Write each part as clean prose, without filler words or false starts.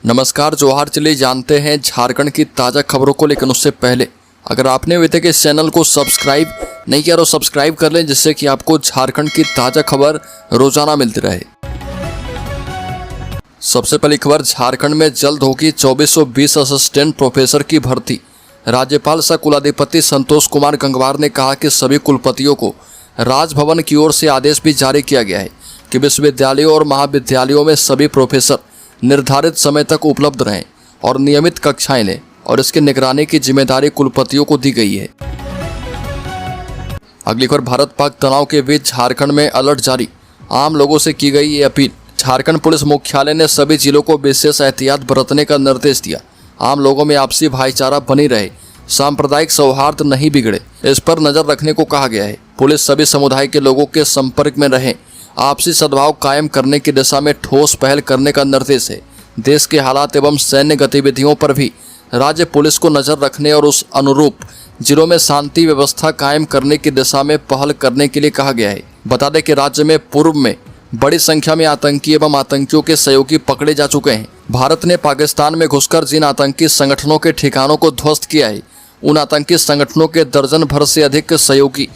नमस्कार, जोहार। चलिए जानते हैं झारखंड की ताज़ा खबरों को, लेकिन उससे पहले अगर आपने अभी तक इस चैनल को सब्सक्राइब नहीं किया तो सब्सक्राइब कर लें, जिससे कि आपको झारखंड की ताज़ा खबर रोजाना मिलती रहे। सबसे पहली खबर, झारखंड में जल्द होगी 2420 असिस्टेंट प्रोफेसर की भर्ती। राज्यपाल सह कुलाधिपति संतोष कुमार गंगवार ने कहा कि सभी कुलपतियों को राजभवन की ओर से आदेश भी जारी किया गया है कि विश्वविद्यालयों और महाविद्यालयों में सभी प्रोफेसर निर्धारित समय तक उपलब्ध रहें और नियमित कक्षाएं लें, और इसकी निगरानी की जिम्मेदारी कुलपतियों को दी गई है। अगली खबर, भारत पाक तनाव के बीच झारखंड में अलर्ट जारी, आम लोगों से की गई ये अपील। झारखंड पुलिस मुख्यालय ने सभी जिलों को विशेष एहतियात बरतने का निर्देश दिया। आम लोगों में आपसी भाईचारा बनी रहे, सांप्रदायिक सौहार्द नहीं बिगड़े, इस पर नजर रखने को कहा गया है। पुलिस सभी समुदाय के लोगों के संपर्क में रहे, आपसी सद्भाव कायम करने की दिशा में ठोस पहल करने का निर्देश है। देश के हालात एवं सैन्य गतिविधियों पर भी राज्य पुलिस को नजर रखने और उस अनुरूप जिलों में शांति व्यवस्था कायम करने की दिशा में पहल करने के लिए कहा गया है। बता दें कि राज्य में पूर्व में बड़ी संख्या में आतंकी एवं आतंकियों के सहयोगी पकड़े जा चुके हैं। भारत ने पाकिस्तान में घुसकर जिन आतंकी संगठनों के ठिकानों को ध्वस्त किया है, उन आतंकी संगठनों के दर्जन भर से अधिक सहयोगी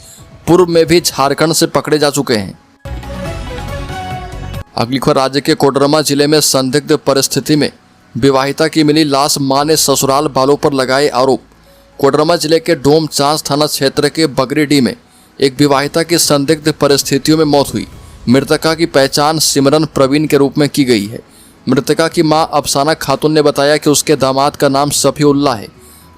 पूर्व में भी झारखंड से पकड़े जा चुके हैं। अगली खबर, राज्य के कोडरमा जिले में संदिग्ध परिस्थिति में विवाहिता की मिली लाश, मां ने ससुराल वालों पर लगाए आरोप। कोडरमा जिले के डोमचांच थाना क्षेत्र के बगरीडीह में एक विवाहिता की संदिग्ध परिस्थितियों में मौत हुई। मृतका की पहचान सिमरन प्रवीण के रूप में की गई है। मृतका की मां अफसाना खातून ने बताया कि उसके दामाद का नाम सफीउल्लाह है।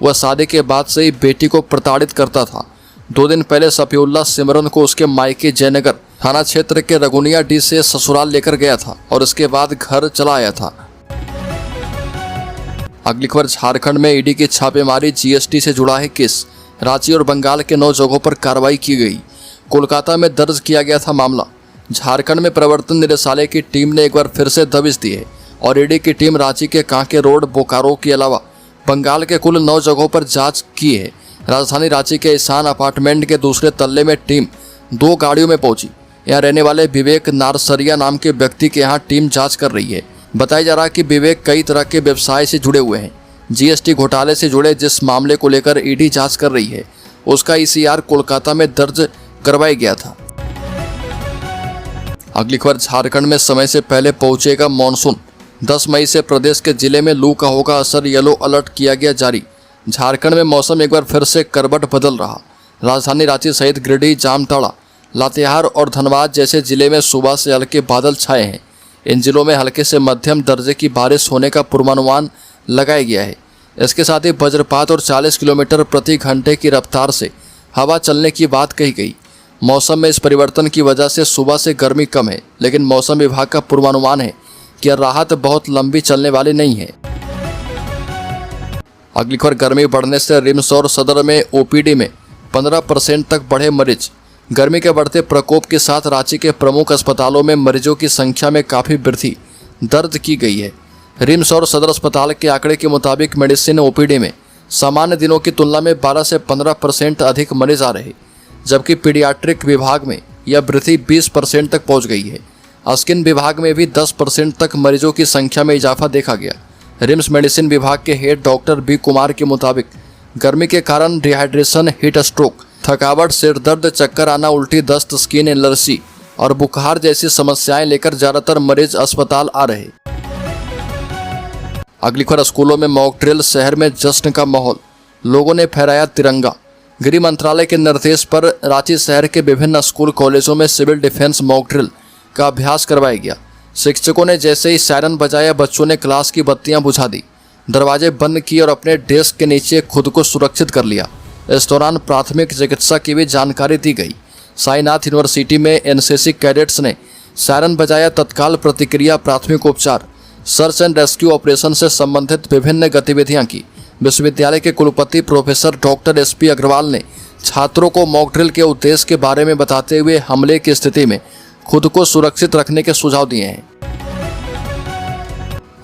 वह शादी के बाद से ही बेटी को प्रताड़ित करता था। 2 दिन पहले सफीउल्लाह सिमरन को उसके मायके जयनगर थाना क्षेत्र के रघुनिया डी से ससुराल लेकर गया था और इसके बाद घर चला आया था। अगली खबर, झारखंड में ईडी की छापेमारी, जीएसटी से जुड़ा है केस। रांची और बंगाल के 9 जगहों पर कार्रवाई की गई। कोलकाता में दर्ज किया गया था मामला। झारखंड में प्रवर्तन निदेशालय की टीम ने एक बार फिर से दबिश दी है और ईडी की टीम रांची के कांके रोड, बोकारो के अलावा बंगाल के कुल 9 जगहों पर जांच की है। राजधानी रांची के ईशान अपार्टमेंट के दूसरे तल्ले में टीम 2 गाड़ियों में पहुंची। यहाँ रहने वाले विवेक नारसरिया नाम के व्यक्ति के यहाँ टीम जांच कर रही है। बताया जा रहा है कि विवेक कई तरह के व्यवसाय से जुड़े हुए हैं। जीएसटी घोटाले से जुड़े जिस मामले को लेकर ईडी जांच कर रही है, उसका ईसीआर कोलकाता में दर्ज करवाया गया था। अगली खबर, झारखंड में समय से पहले पहुंचेगा मानसून। 10 मई से प्रदेश के जिले में लू का होगा असर, येलो अलर्ट किया गया जारी। झारखंड में मौसम एक बार फिर से करवट बदल रहा। राजधानी रांची सहित गिरिडीह, जामताड़ा, लातेहार और धनबाद जैसे जिले में सुबह से हल्के बादल छाए हैं। इन जिलों में हल्के से मध्यम दर्जे की बारिश होने का पूर्वानुमान लगाया गया है। इसके साथ ही वज्रपात और 40 किलोमीटर प्रति घंटे की रफ्तार से हवा चलने की बात कही गई। मौसम में इस परिवर्तन की वजह से सुबह से गर्मी कम है, लेकिन मौसम विभाग का पूर्वानुमान है कि राहत बहुत लंबी चलने वाली नहीं है। अगली खबर, गर्मी बढ़ने से रिम्स और सदर में ओपीडी में 15% तक बढ़े मरीज। गर्मी के बढ़ते प्रकोप के साथ रांची के प्रमुख अस्पतालों में मरीजों की संख्या में काफ़ी वृद्धि दर्ज की गई है। रिम्स और सदर अस्पताल के आंकड़े के मुताबिक मेडिसिन ओपीडी में सामान्य दिनों की तुलना में 12 से 15% अधिक मरीज आ रहे, जबकि पीडियाट्रिक विभाग में यह वृद्धि 20% तक पहुंच गई है। स्किन विभाग में भी 10% तक मरीजों की संख्या में इजाफा देखा गया। रिम्स मेडिसिन विभाग के हेड डॉक्टर बी कुमार के मुताबिक गर्मी के कारण डिहाइड्रेशन, हीट स्ट्रोक, थकावट, सिर दर्द, चक्कर आना, उल्टी, दस्त, स्किन एलर्जी और बुखार जैसी समस्याएं लेकर ज्यादातर मरीज अस्पताल आ रहे। अगली खबर, स्कूलों में मॉक ड्रिल, शहर में जश्न का माहौल, लोगों ने फहराया तिरंगा। गृह मंत्रालय के निर्देश पर रांची शहर के विभिन्न स्कूल कॉलेजों में सिविल डिफेंस मॉक ड्रिल का अभ्यास करवाया गया। शिक्षकों ने जैसे ही सायरन बजाया, बच्चों ने क्लास की बत्तियां बुझा दी, दरवाजे बंद किए और अपने डेस्क के नीचे खुद को सुरक्षित कर लिया। इस दौरान प्राथमिक चिकित्सा की भी जानकारी दी गई। साईनाथ यूनिवर्सिटी में एनसीसी कैडेट्स ने सायरन बजाया, तत्काल प्रतिक्रिया, प्राथमिक उपचार, सर्च एंड रेस्क्यू ऑपरेशन से संबंधित विभिन्न गतिविधियां की। विश्वविद्यालय के कुलपति प्रोफेसर डॉक्टर एसपी अग्रवाल ने छात्रों को मॉक ड्रिल के उद्देश्य के बारे में बताते हुए हमले की स्थिति में खुद को सुरक्षित रखने के सुझाव दिए हैं।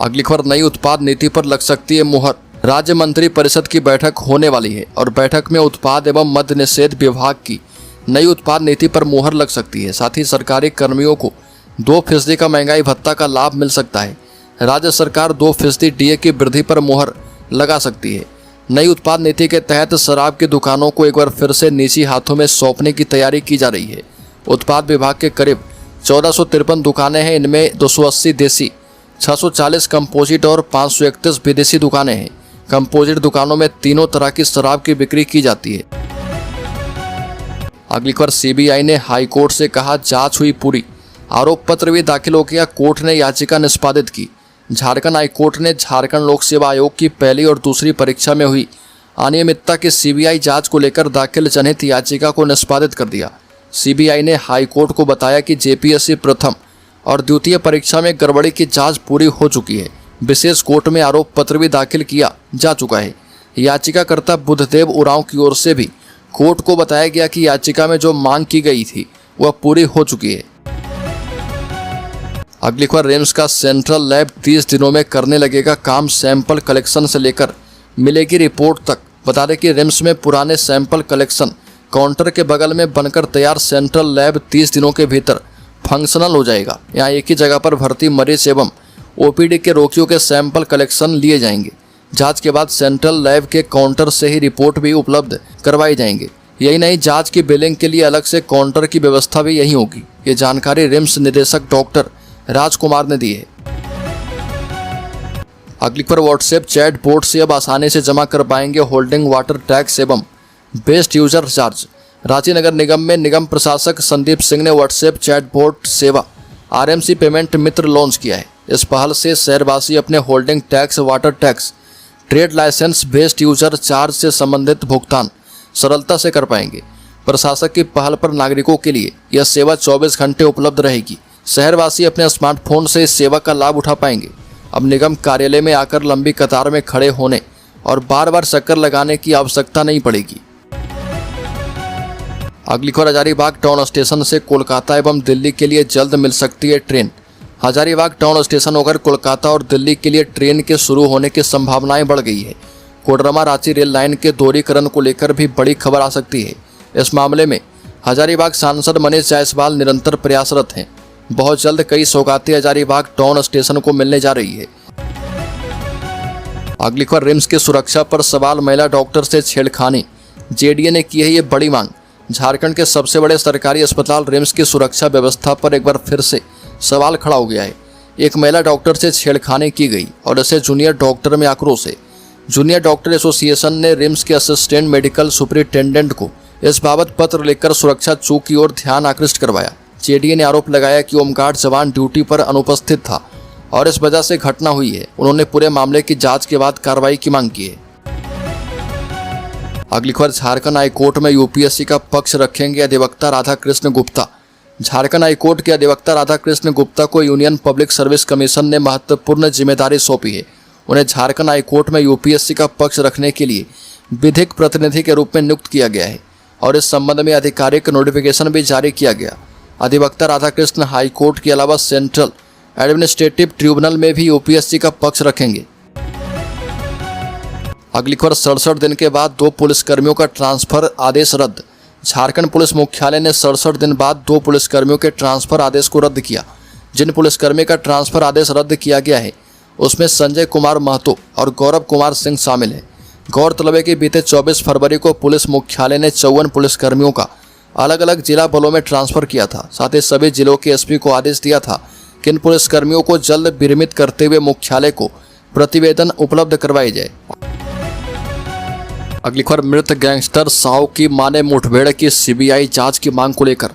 अगली खबर, नई उत्पाद नीति पर लग सकती है मुहर। राज्य मंत्री परिषद की बैठक होने वाली है और बैठक में उत्पाद एवं मद्य निषेध विभाग की नई उत्पाद नीति पर मुहर लग सकती है। साथ ही सरकारी कर्मियों को 2% का महंगाई भत्ता का लाभ मिल सकता है। राज्य सरकार 2% डीए की वृद्धि पर मुहर लगा सकती है। नई उत्पाद नीति के तहत शराब की दुकानों को एक बार फिर से निजी हाथों में सौंपने की तैयारी की जा रही है। उत्पाद विभाग के करीब 1453 दुकानें हैं। इनमें 280 देसी, 640 कंपोजिट और 531 विदेशी दुकानें हैं। कंपोजिट दुकानों में तीनों तरह की शराब की बिक्री की जाती है। अगली खबर, सीबीआई ने हाई कोर्ट से कहा जांच हुई पूरी, आरोप पत्र भी दाखिल हो गया, कोर्ट ने याचिका निष्पादित की। झारखंड हाई कोर्ट ने झारखंड लोक सेवा आयोग की पहली और दूसरी परीक्षा में हुई अनियमितता की सीबीआई जांच को लेकर दाखिल जनहित याचिका को निष्पादित कर दिया। सीबीआई ने हाई कोर्ट को बताया कि जेपीएससी प्रथम और द्वितीय परीक्षा में गड़बड़ी की जांच पूरी हो चुकी है। विशेष कोर्ट में आरोप पत्र भी दाखिल किया जा चुका है। याचिकाकर्ता बुद्धदेव उरांव की ओर से भी कोर्ट को बताया गया कि याचिका में जो मांग की गई थी वह पूरी हो चुकी है। अगली खबर, रिम्स का सेंट्रल लैब 30 दिनों में करने लगेगा काम, सैंपल कलेक्शन से लेकर मिलेगी रिपोर्ट तक। बता दें कि रिम्स में पुराने सैंपल कलेक्शन काउंटर के बगल में बनकर तैयार सेंट्रल लैब 30 दिनों के भीतर फंक्शनल हो जाएगा। यहाँ एक ही जगह पर भर्ती मरीज एवं ओपीडी के रोगियों के सैंपल कलेक्शन लिए जाएंगे। जांच के बाद सेंट्रल लैब के काउंटर से ही रिपोर्ट भी उपलब्ध करवाई जाएंगे। यही नहीं, जांच की बिलिंग के लिए अलग से काउंटर की व्यवस्था भी यही होगी। ये जानकारी रिम्स निदेशक डॉक्टर राजकुमार ने दी है। अगली पर व्हाट्सएप चैट बोट से अब आसानी से जमा कर पाएंगे होल्डिंग वाटर टैक्स एवं बेस्ट यूजर चार्ज। रांची नगर निगम में निगम प्रशासक संदीप सिंह ने व्हाट्सएप चैट बोट सेवा आरएमसी पेमेंट मित्र लॉन्च किया है। इस पहल से शहरवासी अपने holding tax, water tax, trade licence, best user charge से संबंधित भुगतान सरलता से कर पाएंगे। प्रशासक की पहल पर नागरिकों के लिए यह सेवा 24 घंटे उपलब्ध रहेगी। शहरवासी अपने स्मार्टफोन से इस सेवा का लाभ उठा पाएंगे। अब निगम कार्यालय में आकर लंबी कतार में खड़े होने और बार बार चक्कर लगाने की आवश्यकता नहीं पड़ेगी। अगली खबर, हजारीबाग टाउन स्टेशन से कोलकाता एवं दिल्ली के लिए जल्द मिल सकती है ट्रेन। हजारीबाग टाउन स्टेशन होकर कोलकाता और दिल्ली के लिए ट्रेन के शुरू होने की संभावनाएं बढ़ गई है। कोडरमा रांची रेल लाइन के दोहरीकरण को लेकर भी बड़ी खबर आ सकती है। इस मामले में हजारीबाग सांसद मनीष जायसवाल निरंतर प्रयासरत हैं। बहुत जल्द कई सौगातें हजारीबाग टाउन स्टेशन को मिलने जा रही है। अगली खबर, रिम्स की सुरक्षा पर सवाल, महिला डॉक्टर से छेड़खानी, जेडीए ने की है ये बड़ी मांग। झारखंड के सबसे बड़े सरकारी अस्पताल रिम्स की सुरक्षा व्यवस्था पर एक बार फिर से सवाल खड़ा हो गया है। एक महिला डॉक्टर से छेड़खानी की गई और इसे जूनियर डॉक्टर में आक्रोश है। जूनियर डॉक्टर एसोसिएशन ने रिम्स के असिस्टेंट मेडिकल सुपरिटेंडेंट को इस बाबत पत्र लिखकर सुरक्षा चूक की ओर ध्यान आकृष्ट करवाया। जेडीए ने आरोप लगाया कि होमगार्ड जवान ड्यूटी पर अनुपस्थित था और इस वजह से घटना हुई है। उन्होंने पूरे मामले की जांच के बाद कार्रवाई की मांग की है। अगली खबर, झारखंड हाईकोर्ट में यूपीएससी का पक्ष रखेंगे अधिवक्ता राधाकृष्ण गुप्ता। झारखंड हाईकोर्ट के अधिवक्ता राधाकृष्ण गुप्ता को यूनियन पब्लिक सर्विस कमीशन ने महत्वपूर्ण जिम्मेदारी सौंपी है। उन्हें झारखंड हाईकोर्ट में यूपीएससी का पक्ष रखने के लिए विधिक प्रतिनिधि के रूप में नियुक्त किया गया है और इस संबंध में आधिकारिक नोटिफिकेशन भी जारी किया गया। अधिवक्ता राधाकृष्ण हाईकोर्ट के अलावा सेंट्रल एडमिनिस्ट्रेटिव ट्रिब्यूनल में भी यूपीएससी का पक्ष रखेंगे। अगली खबर, 67 दिन के बाद 2 पुलिसकर्मियों का ट्रांसफर आदेश रद्द। झारखंड पुलिस मुख्यालय ने 67 दिन बाद 2 पुलिसकर्मियों के ट्रांसफर आदेश को रद्द किया। जिन पुलिसकर्मी का ट्रांसफर आदेश रद्द किया गया है उसमें संजय कुमार महतो और गौरव कुमार सिंह शामिल है। गौरतलब है कि बीते 24 फरवरी को पुलिस मुख्यालय ने 54 पुलिसकर्मियों का अलग अलग जिला बलों में ट्रांसफर किया था। साथ ही सभी जिलों के एसपी को आदेश दिया था कि इन पुलिसकर्मियों को जल्द विरमित करते हुए मुख्यालय को प्रतिवेदन उपलब्ध करवाई जाए। अगली खबर, मृत गैंगस्टर साव की मां ने मुठभेड़ की सीबीआई जांच की मांग को लेकर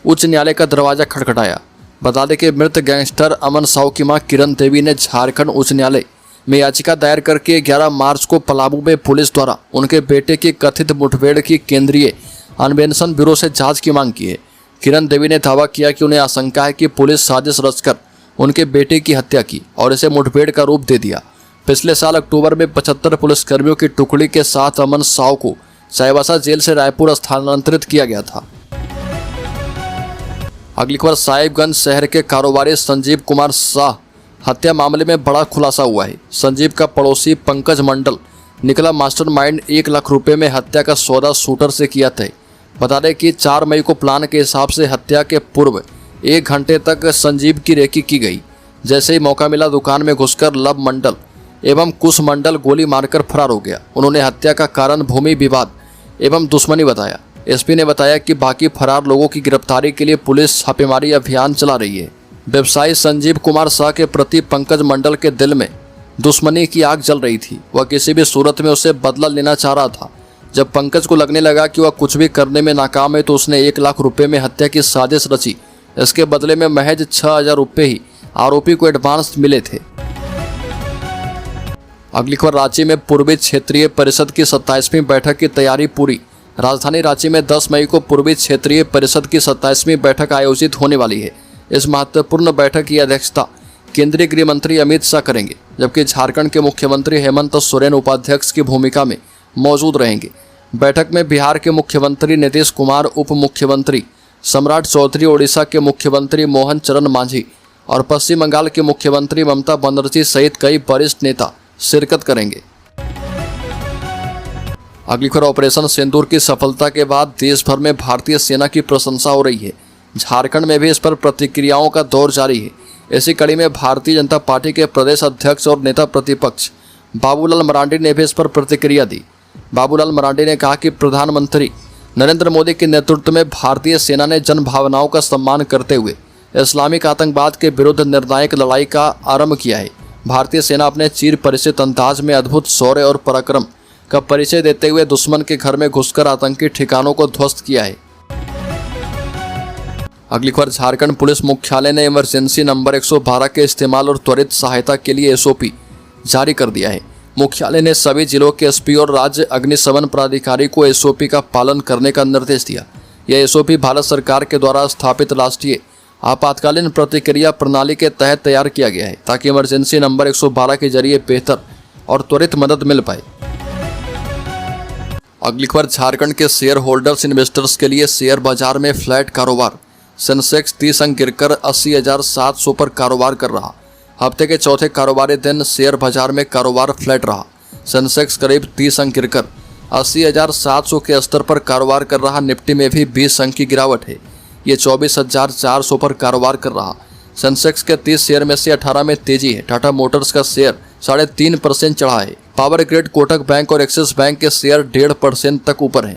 उच्च न्यायालय का दरवाजा खटखटाया। बता दें कि मृत गैंगस्टर अमन साव की मां किरण देवी ने झारखंड उच्च न्यायालय में याचिका दायर करके 11 मार्च को पलामू में पुलिस द्वारा उनके बेटे की कथित मुठभेड़ की केंद्रीय अन्वेषण ब्यूरो से जांच की मांग की है। किरण देवी ने दावा किया कि उन्हें आशंका है कि पुलिस साजिश रचकर उनके बेटे की हत्या की और इसे मुठभेड़ का रूप दे दिया। पिछले साल अक्टूबर में 75 पुलिसकर्मियों की टुकड़ी के साथ अमन साव को चाईबासा जेल से रायपुर स्थानांतरित किया गया था। अगली खबर, साहिबगंज शहर के कारोबारी संजीव कुमार शाह हत्या मामले में बड़ा खुलासा हुआ है। संजीव का पड़ोसी पंकज मंडल निकला मास्टरमाइंड। 1 लाख रुपए में हत्या का सौदा शूटर से किया तय। बता दें कि 4 मई को प्लान के हिसाब से हत्या के पूर्व 1 घंटे तक संजीव की रेकी की गई। जैसे ही मौका मिला दुकान में घुसकर लव मंडल एवं कुश मंडल गोली मारकर फरार हो गया। उन्होंने हत्या का कारण भूमि विवाद एवं दुश्मनी बताया। एसपी ने बताया कि बाकी फरार लोगों की गिरफ्तारी के लिए पुलिस छापेमारी अभियान चला रही है। व्यवसायी संजीव कुमार शाह के प्रति पंकज मंडल के दिल में दुश्मनी की आग जल रही थी। वह किसी भी सूरत में उससे बदला लेना चाह रहा था। जब पंकज को लगने लगा कि वह कुछ भी करने में नाकाम है तो उसने 1 लाख रुपए में हत्या की साजिश रची। इसके बदले में महज 6,000 रुपये ही आरोपी को एडवांस मिले थे। अगली खबर, रांची में पूर्वी क्षेत्रीय परिषद की 27वीं बैठक की तैयारी पूरी। राजधानी रांची में 10 मई को पूर्वी क्षेत्रीय परिषद की 27वीं बैठक आयोजित होने वाली है। इस महत्वपूर्ण बैठक की अध्यक्षता केंद्रीय गृह मंत्री अमित शाह करेंगे, जबकि झारखंड के मुख्यमंत्री हेमंत सोरेन उपाध्यक्ष की भूमिका में मौजूद रहेंगे। बैठक में बिहार के मुख्यमंत्री नीतीश कुमार, उप मुख्यमंत्री सम्राट चौधरी, ओडिशा के मुख्यमंत्री मोहन चरण मांझी और पश्चिम बंगाल के मुख्यमंत्री ममता बनर्जी सहित कई वरिष्ठ नेता शिरकत करेंगे। अगली खबर, ऑपरेशन सिंदूर की सफलता के बाद देश भर में भारतीय सेना की प्रशंसा हो रही है। झारखंड में भी इस पर प्रतिक्रियाओं का दौर जारी है। इसी कड़ी में भारतीय जनता पार्टी के प्रदेश अध्यक्ष और नेता प्रतिपक्ष बाबूलाल मरांडी ने भी इस पर प्रतिक्रिया दी। बाबूलाल मरांडी ने कहा कि प्रधानमंत्री नरेंद्र मोदी के नेतृत्व में भारतीय सेना ने जन भावनाओं का सम्मान करते हुए इस्लामिक आतंकवाद के विरुद्ध निर्णायक लड़ाई का आरंभ किया है। भारतीय सेना अपने चिर परिचित अंदाज में अद्भुत शौर्य और पराक्रम का परिचय देते हुए दुश्मन के घर में घुसकर आतंकी ठिकानों को ध्वस्त किया है। अगली खबर, झारखंड पुलिस मुख्यालय ने इमरजेंसी नंबर 112 के इस्तेमाल और त्वरित सहायता के लिए एसओपी जारी कर दिया है। मुख्यालय ने सभी जिलों के एसपी और राज्य अग्निशमन प्राधिकारी को एसओपी का पालन करने का निर्देश दिया। यह एसओपी भारत सरकार के द्वारा स्थापित राष्ट्रीय आपातकालीन प्रतिक्रिया प्रणाली के तहत तैयार किया गया है, ताकि इमरजेंसी नंबर 112 के जरिए बेहतर और त्वरित मदद मिल पाए। अगली खबर, झारखंड के शेयर होल्डर्स इन्वेस्टर्स के लिए शेयर बाजार में फ्लैट कारोबार। सेंसेक्स 30 अंक गिरकर 80,700 पर कारोबार कर रहा। हफ्ते के चौथे कारोबारी दिन शेयर बाजार में कारोबार फ्लैट रहा। सेंसेक्स करीब 30 अंक गिरकर 80,700 के स्तर पर कारोबार कर रहा। निफ्टी में भी 20 अंक की गिरावट है। ये 24,400 पर कारोबार कर रहा। सेंसेक्स के 30 शेयर में से 18 में तेजी है। टाटा मोटर्स का शेयर 3.5% चढ़ा है। पावर ग्रिड, कोटक बैंक और एक्सिस बैंक के शेयर 1.5% तक ऊपर है।